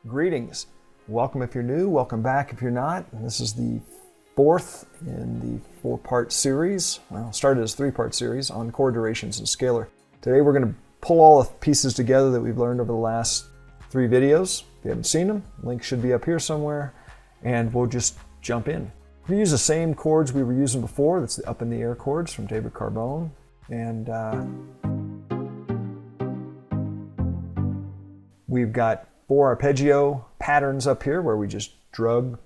Greetings. Welcome if you're new, welcome back if you're not. And this is the fourth in the four-part series. Well, it started as a three-part series on chord durations and scalar. Today we're going to pull all the pieces together that we've learned over the last three videos. If you haven't seen them, link should be up here somewhere, and we'll just jump in. We use the same chords we were using before. That's the up in the air chords from David Carbone. And we've got four arpeggio patterns up here where we just drug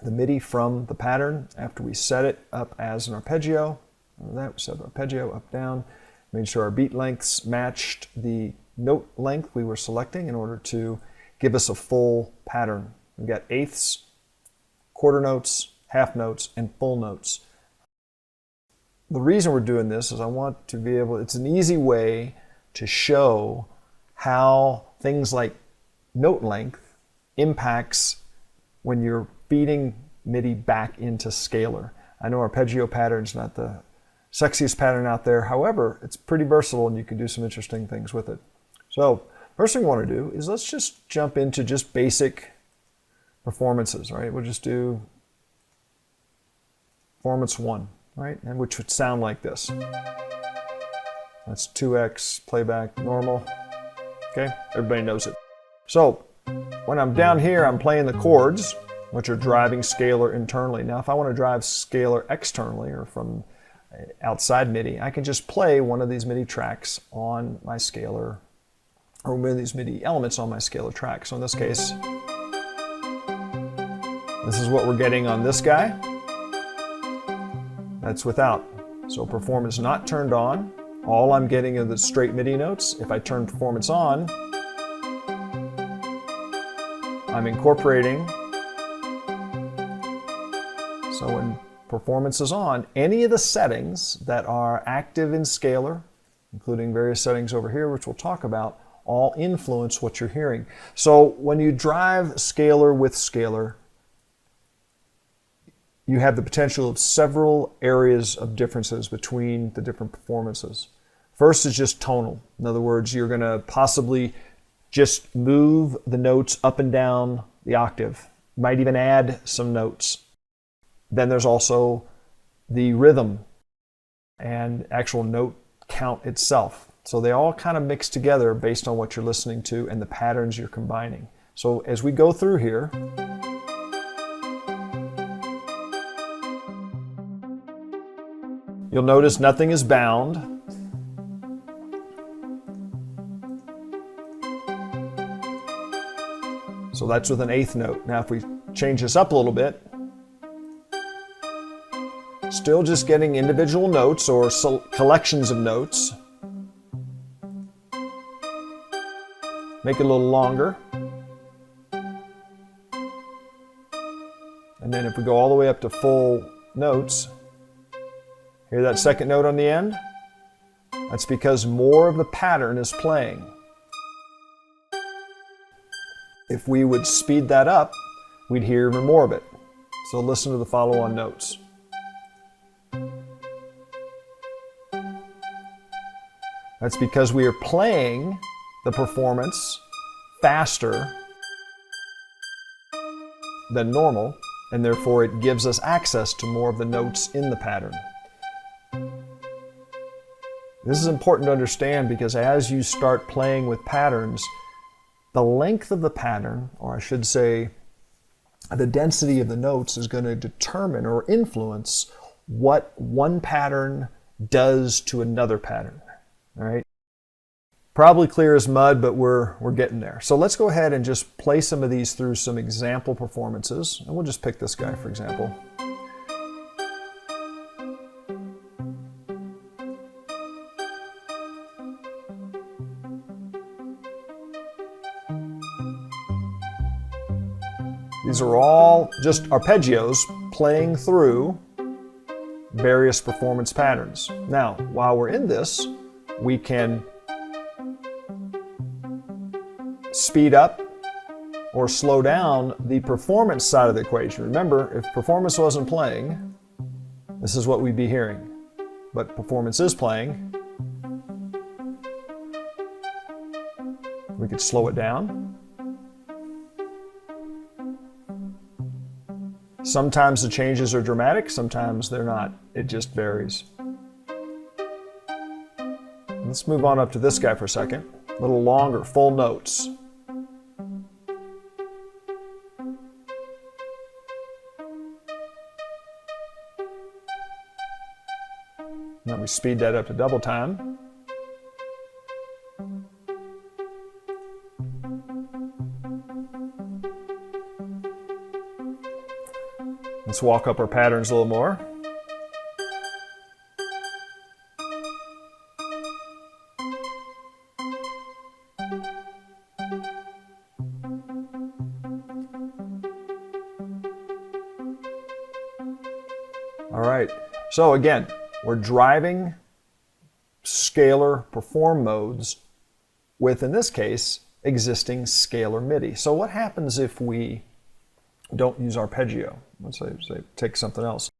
the MIDI from the pattern after we set it up as an arpeggio. That we set the arpeggio up, down, made sure our beat lengths matched the note length we were selecting in order to give us a full pattern. We've got eighths, quarter notes, half notes, and full notes. The reason we're doing this is I want to be able, it's an easy way to show how things like note length impacts when you're feeding MIDI back into scalar. I know arpeggio pattern's not the sexiest pattern out there. However, it's pretty versatile and you can do some interesting things with it. So first thing we want to do is let's just jump into just basic performances, right? We'll just do performance 1, right? And which would sound like this. That's 2x, playback, normal. Okay, everybody knows it. So when I'm down here, I'm playing the chords, which are driving scalar internally. Now, if I want to drive scalar externally or from outside MIDI, I can just play one of these MIDI tracks on my scalar, or one of these MIDI elements on my scalar track. So in this case, this is what we're getting on this guy. That's without. So performance not turned on. All I'm getting are the straight MIDI notes. If I turn performance on, I'm incorporating. So when performance is on, any of the settings that are active in scalar, including various settings over here, which we'll talk about, all influence what you're hearing. So when you drive scalar with scalar, you have the potential of several areas of differences between the different performances. First is just tonal. In other words, you're going to possibly just move the notes up and down the octave. You might even add some notes. Then there's also the rhythm and actual note count itself. So they all kind of mix together based on what you're listening to and the patterns you're combining. So as we go through here, you'll notice nothing is bound. So that's with an eighth note. Now if we change this up a little bit, still just getting individual notes or collections of notes. Make it a little longer. And then if we go all the way up to full notes, hear that second note on the end? That's because more of the pattern is playing. If we would speed that up, we'd hear even more of it. So listen to the follow-on notes. That's because we are playing the performance faster than normal, and therefore it gives us access to more of the notes in the pattern. This is important to understand because as you start playing with patterns, the length of the pattern, or I should say the density of the notes, is going to determine or influence what one pattern does to another pattern. All right? Probably clear as mud, but we're getting there. So let's go ahead and just play some of these through some example performances. And we'll just pick this guy, for example. These are all just arpeggios playing through various performance patterns. Now, while we're in this, we can speed up or slow down the performance side of the equation. Remember, if performance wasn't playing, this is what we'd be hearing. But performance is playing. We could slow it down. Sometimes the changes are dramatic, sometimes they're not. It just varies. Let's move on up to this guy for a second. A little longer, full notes. Then we speed that up to double time. Let's walk up our patterns a little more. All right, so again, we're driving scalar perform modes with, in this case, existing scalar MIDI. So what happens if we don't use arpeggio? Let's say take something else.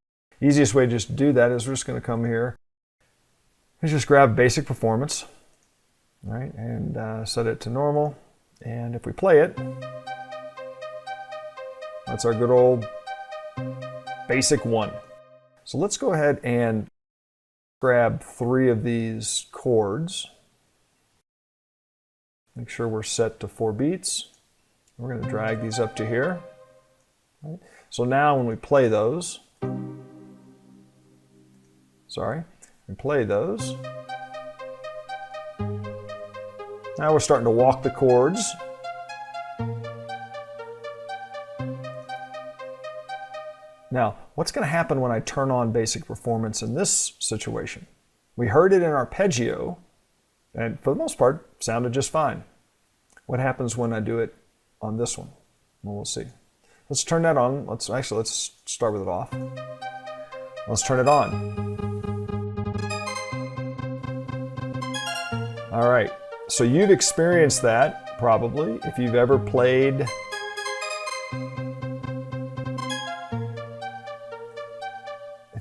Easiest way to just do that is we're just going to come here and just grab basic performance, right, and set it to normal. And if we play it, that's our good old basic one. So let's go ahead and grab 3 of these chords. Make sure we're set to 4 beats. We're going to drag these up to here. Right. So now when we play those, now we're starting to walk the chords. Now, what's going to happen when I turn on basic performance in this situation? We heard it in arpeggio, and for the most part, sounded just fine. What happens when I do it on this one? Well, we'll see. Let's turn that on. Let's start with it off. Let's turn it on. All right, so you've experienced that probably if you've ever played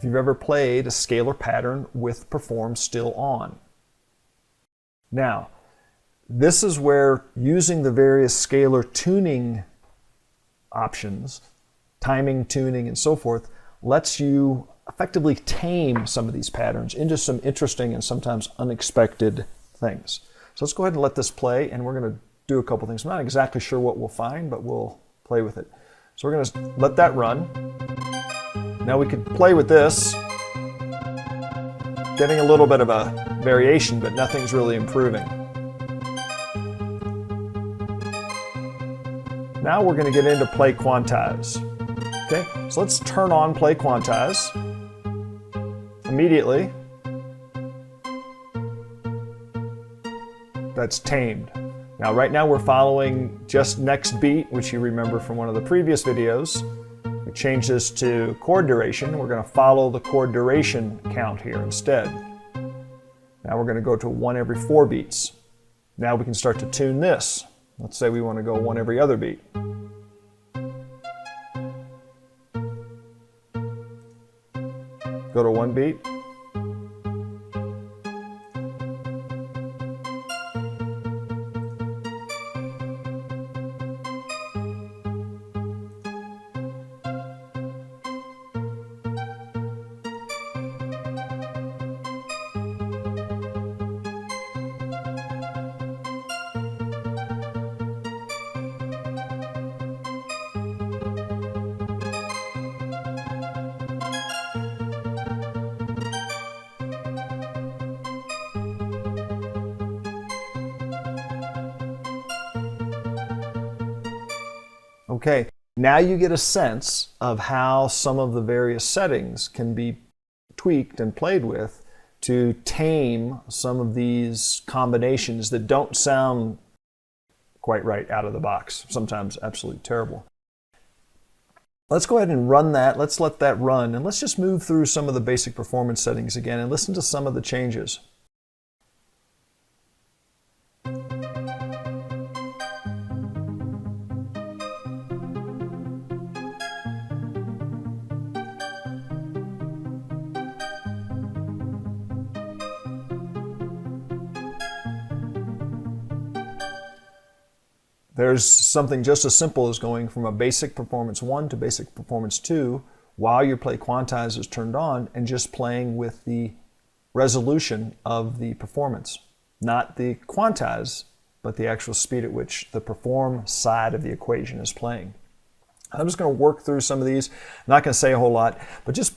a scalar pattern with perform still on. Now, this is where using the various scalar tuning options, timing, tuning, and so forth, lets you effectively tame some of these patterns into some interesting and sometimes unexpected things. So let's go ahead and let this play, and we're going to do a couple things. I'm not exactly sure what we'll find, but we'll play with it. So we're going to let that run. Now we could play with this, getting a little bit of a variation, but nothing's really improving. Now we're going to get into play quantize. Okay, so let's turn on play quantize immediately. That's tamed. Now right now we're following just next beat, which you remember from one of the previous videos. We change this to chord duration. We're going to follow the chord duration count here instead. Now we're going to go to 1 every 4 beats. Now we can start to tune this. Let's say we want to go 1 every other beat. Go to 1 beat. Okay, now you get a sense of how some of the various settings can be tweaked and played with to tame some of these combinations that don't sound quite right out of the box, sometimes absolutely terrible. Let's go ahead and run that. Let's let that run, and let's just move through some of the basic performance settings again and listen to some of the changes. There's something just as simple as going from a basic performance 1 to basic performance 2 while your play quantize is turned on and just playing with the resolution of the performance. Not the quantize, but the actual speed at which the perform side of the equation is playing. I'm just going to work through some of these. I'm not going to say a whole lot, but just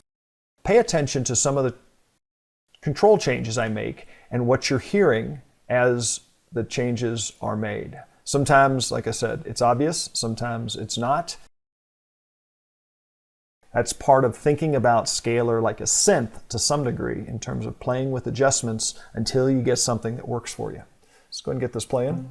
pay attention to some of the control changes I make and what you're hearing as the changes are made. Sometimes, like I said, it's obvious. Sometimes it's not. That's part of thinking about scalar like a synth to some degree in terms of playing with adjustments until you get something that works for you. Let's go ahead and get this playing.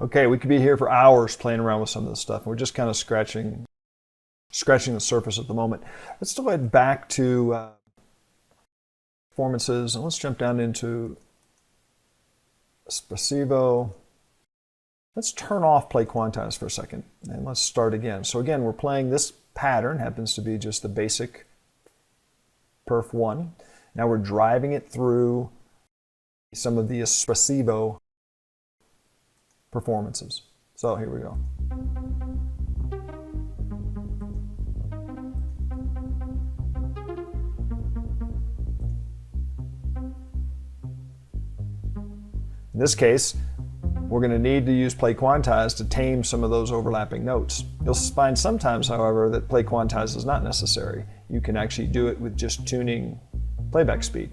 Okay, we could be here for hours playing around with some of this stuff. We're just kind of scratching the surface at the moment. Let's go ahead back to performances, and let's jump down into Espressivo. Let's turn off play quantize for a second, and let's start again. So again, we're playing this pattern, happens to be just the basic perf 1. Now we're driving it through some of the Espressivo performances. So here we go. In this case, we're going to need to use play quantize to tame some of those overlapping notes. You'll find sometimes, however, that play quantize is not necessary. You can actually do it with just tuning playback speed.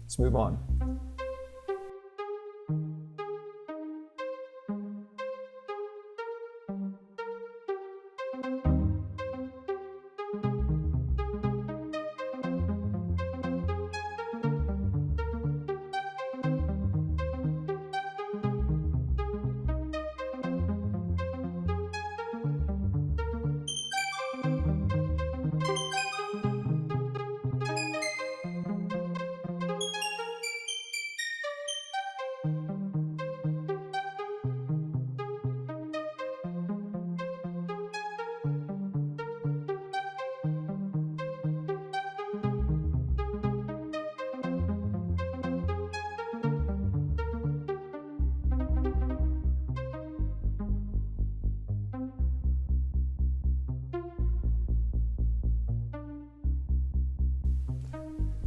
Let's move on.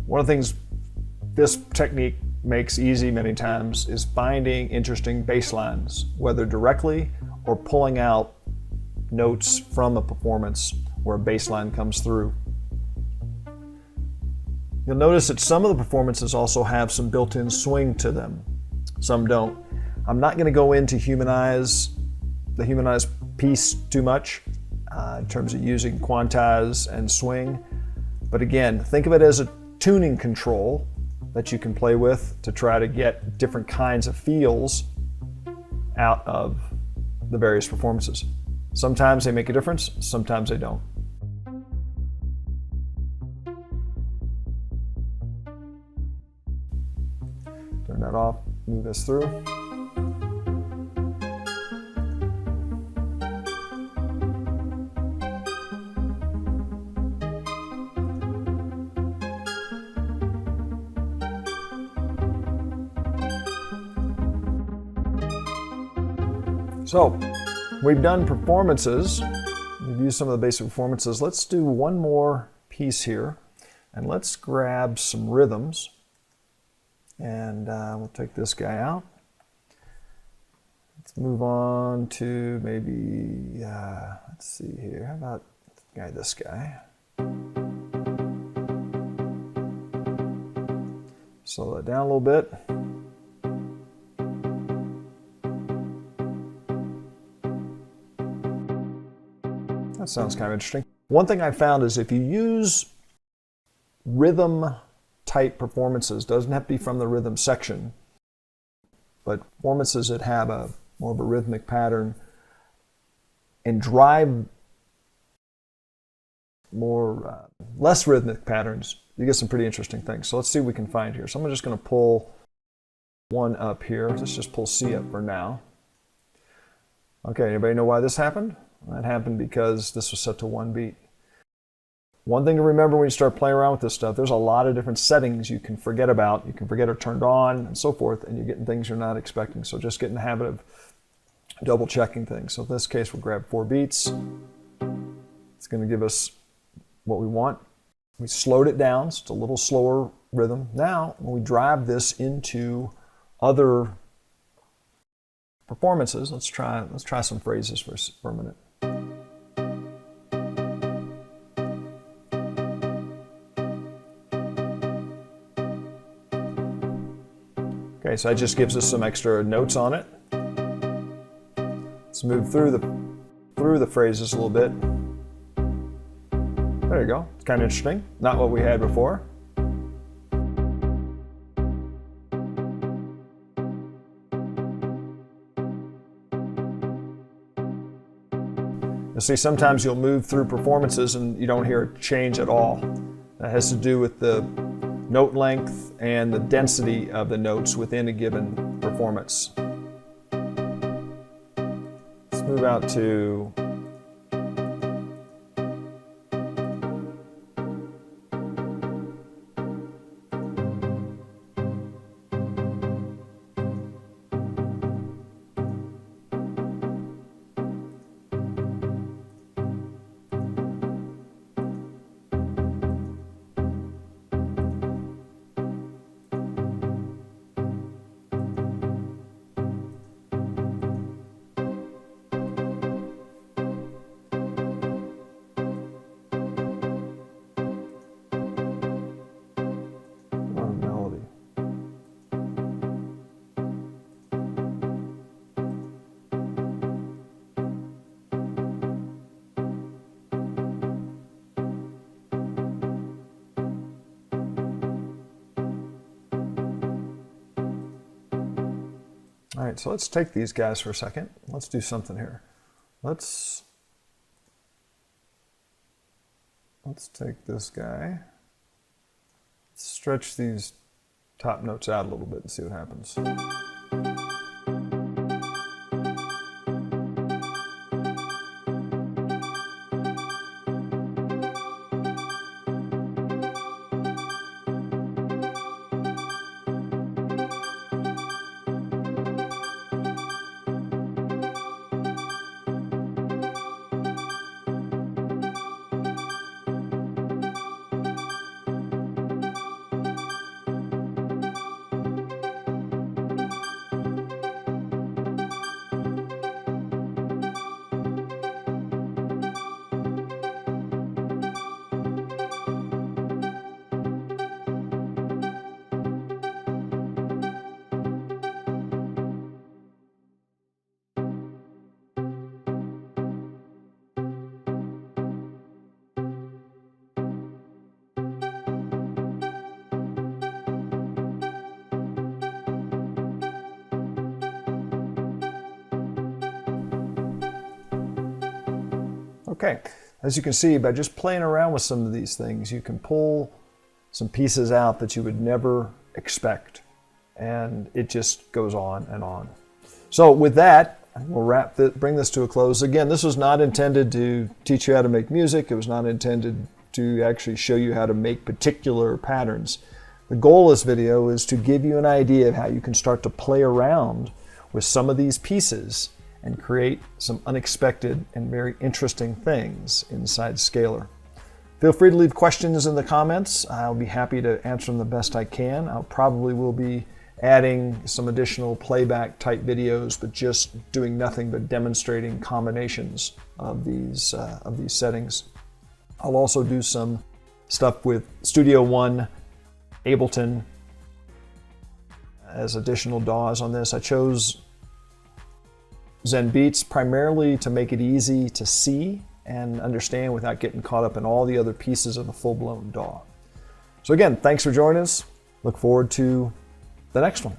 One of the things this technique makes easy many times is finding interesting bass lines, whether directly or pulling out notes from a performance where a bass line comes through. You'll notice that some of the performances also have some built-in swing to them. Some don't. I'm not going to go into the humanized piece too much in terms of using quantize and swing. But again, think of it as a tuning control that you can play with to try to get different kinds of feels out of the various performances. Sometimes they make a difference, sometimes they don't. Turn that off, move this through. So, we've done performances, We've used some of the basic performances. Let's do one more piece here, and let's grab some rhythms. And we'll take this guy out. Let's move on to maybe, let's see here, how about this guy. Slow that down a little bit. That sounds kind of interesting. One thing I found is if you use rhythm type performances, doesn't have to be from the rhythm section, but performances that have a more of a rhythmic pattern and drive more less rhythmic patterns, you get some pretty interesting things. So let's see what we can find here. So I'm just going to pull one up here. Let's just pull C up for now. Okay, anybody know why this happened? That happened because this was set to one beat. One thing to remember when you start playing around with this stuff, there's a lot of different settings you can forget about. You can forget are turned on and so forth, and you're getting things you're not expecting. So just get in the habit of double checking things. So in this case, we'll grab 4 beats. It's going to give us what we want. We slowed it down, so it's a little slower rhythm. Now, when we drive this into other performances, let's try some phrases for a minute. Okay, so that just gives us some extra notes on it. Let's move through the phrases a little bit. There you go. It's kind of interesting. Not what we had before. You'll see sometimes you'll move through performances and you don't hear a change at all. That has to do with the note length and the density of the notes within a given performance. Let's move out to melody. All right, so let's take these guys for a second. Let's do something here. Let's take this guy. Let's stretch these top notes out a little bit and see what happens. Okay, as you can see, by just playing around with some of these things, you can pull some pieces out that you would never expect. And it just goes on and on. So with that, we'll bring this to a close. Again, this was not intended to teach you how to make music. It was not intended to actually show you how to make particular patterns. The goal of this video is to give you an idea of how you can start to play around with some of these pieces and create some unexpected and very interesting things inside Scalar. Feel free to leave questions in the comments. I'll be happy to answer them the best I can. I'll probably will be adding some additional playback type videos, but just doing nothing but demonstrating combinations of these settings. I'll also do some stuff with Studio One, Ableton as additional DAWs on this. I chose Zen Beats primarily to make it easy to see and understand without getting caught up in all the other pieces of a full-blown DAW. So again, thanks for joining us. Look forward to the next one.